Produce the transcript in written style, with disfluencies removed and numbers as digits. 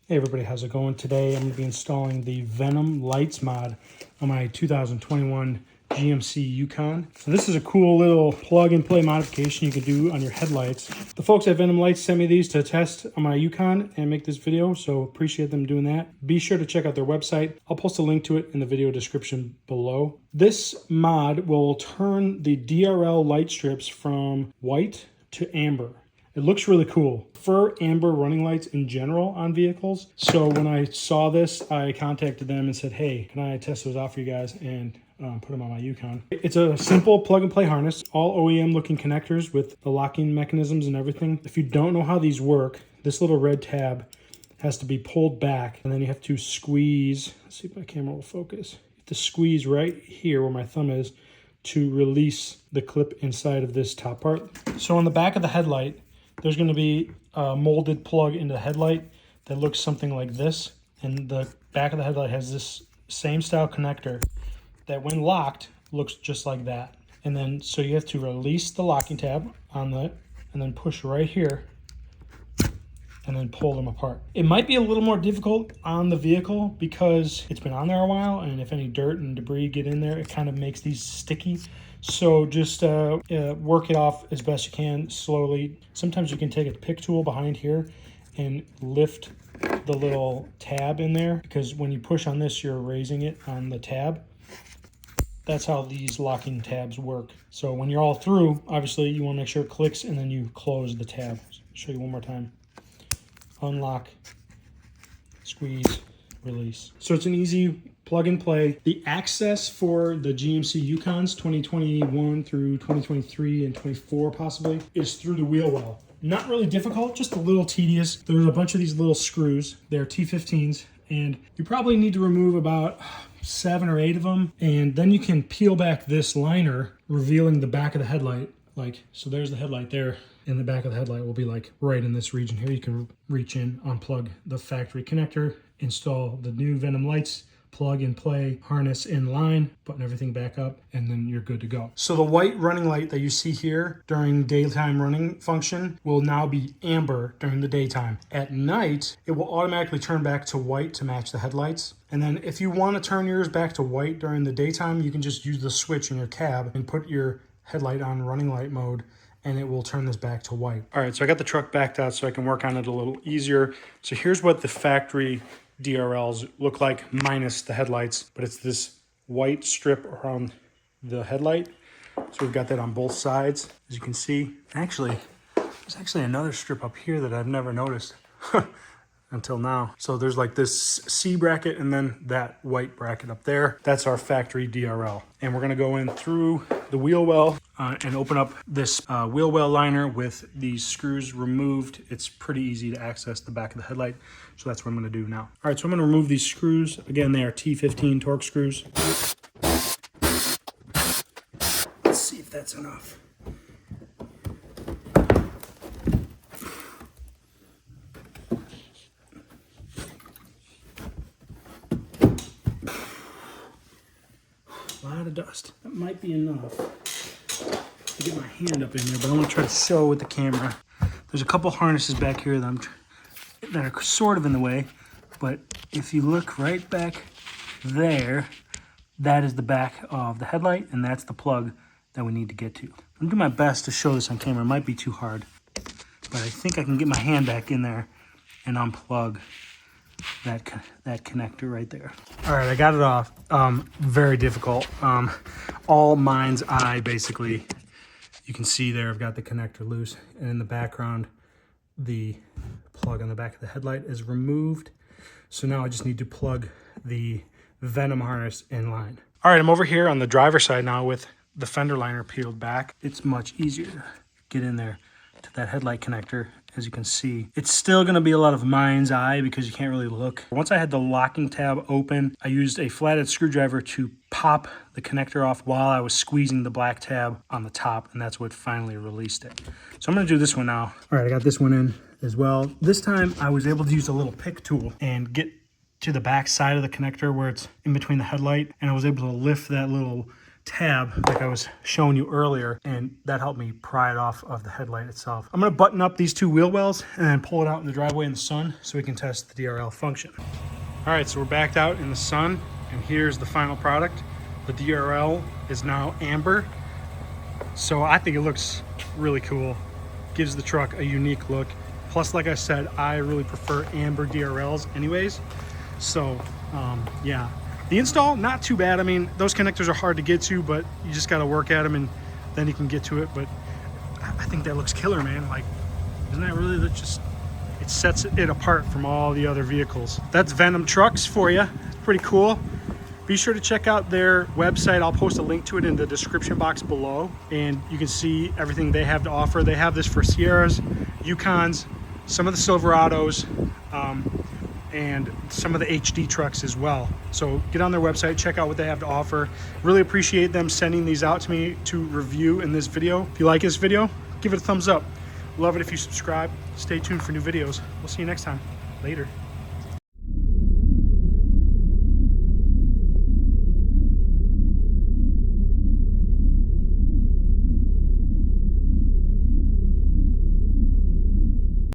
Hey everybody, how's it going? Today I'm going to be installing the Venom lights mod on my 2021 GMC Yukon. So this is a cool little plug and play modification you can do on your headlights. The folks at Venom Lights sent me these to test on my Yukon and make this video, so appreciate them doing that. Be sure to check out their website. I'll post a link to it in the video description below. This mod will turn the DRL light strips from white to amber. It looks really cool. For amber running lights in general on vehicles. So when I saw this, I contacted them and said, hey, can I test those out for you guys and put them on my Yukon. It's a simple plug and play harness, all OEM looking connectors with the locking mechanisms and everything. If you don't know how these work, this little red tab has to be pulled back and then you have to squeeze. Let's see if my camera will focus. You have to squeeze right here where my thumb is to release the clip inside of this top part. So on the back of the headlight, there's going to be a molded plug into the headlight that looks something like this. And the back of the headlight has this same style connector that when locked looks just like that. And then so you have to release the locking tab on that and then push right here and then pull them apart. It might be a little more difficult on the vehicle because it's been on there a while, and if any dirt and debris get in there, it kind of makes these sticky. So just work it off as best you can slowly. Sometimes you can take a pick tool behind here and lift the little tab in there, because when you push on this, you're raising it on the tab. That's how these locking tabs work. So when you're all through, obviously you want to make sure it clicks and then you close the tab. I'll show you one more time. Unlock, squeeze, release. So it's an easy plug and play. The access for the GMC Yukons 2021 through 2023 and 24 possibly is through the wheel well. Not really difficult, just a little tedious. There's a bunch of these little screws. They're T15s, and you probably need to remove about 7 or 8 of them, and then you can peel back this liner, revealing the back of the headlight. Like, so there's the headlight there, and the back of the headlight will be like right in this region here. You can reach in, unplug the factory connector, install the new Venom lights, plug and play harness in line, button everything back up, and then you're good to go. So the white running light that you see here during daytime running function will now be amber during the daytime. At night, it will automatically turn back to white to match the headlights. And then if you want to turn yours back to white during the daytime, you can just use the switch in your cab and put your headlight on running light mode, and it will turn this back to white. All right, so I got the truck backed out so I can work on it a little easier. So here's what the factory DRLs look like minus the headlights, but it's this white strip around the headlight. So we've got that on both sides, as you can see. Actually, there's actually another strip up here that I've never noticed until now. So there's like this C bracket and then that white bracket up there. That's our factory DRL. And we're gonna go in through the wheel well and open up this wheel well liner with these screws removed. It's pretty easy to access the back of the headlight. So that's what I'm gonna do now. All right, so I'm gonna remove these screws. Again, they are T15 Torx screws. Let's see if that's enough. A lot of dust. That might be enough to get my hand up in there, but I want to try to show with the camera. There's a couple harnesses back here that are sort of in the way, but if you look right back there, that is the back of the headlight, and that's the plug that we need to get to. I'm gonna do my best to show this on camera. It might be too hard, but I think I can get my hand back in there and unplug that connector right there. All right, I got it off. Very difficult. All mind's eye, basically. You can see there I've got the connector loose, and in the background the plug on the back of the headlight is removed. So now I just need to plug the Venom harness in line. All right, I'm over here on the driver's side now with the fender liner peeled back. It's much easier to get in there to that headlight connector. As you can see, it's still going to be a lot of mind's eye because you can't really look. Once I had the locking tab open, I used a flathead screwdriver to pop the connector off while I was squeezing the black tab on the top, and that's what finally released it. So I'm going to do this one now. All right, I got this one in as well. This time I was able to use a little pick tool and get to the back side of the connector where it's in between the headlight, and I was able to lift that little tab like I was showing you earlier, and that helped me pry it off of the headlight itself. I'm gonna button up these two wheel wells and then pull it out in the driveway in the sun so we can test the DRL function. All right, so we're backed out in the sun, and here's the final product. The DRL is now amber, so I think it looks really cool. Gives the truck a unique look. Plus, like I said, I really prefer amber DRLs anyways. So yeah, the install, not too bad. I mean, those connectors are hard to get to, but you just got to work at them and then you can get to it. But I think that looks killer, man. Like, isn't that really just, it sets it apart from all the other vehicles. That's Venom Trucks for you. Pretty cool. Be sure to check out their website. I'll post a link to it in the description box below, and you can see everything they have to offer. They have this for Sierras, Yukons, some of the Silverados, and some of the HD trucks as well. So get on their website, check out what they have to offer. Really appreciate them sending these out to me to review in this video. If you like this video, give it a thumbs up. Love it if you subscribe. Stay tuned for new videos. We'll see you next time. Later.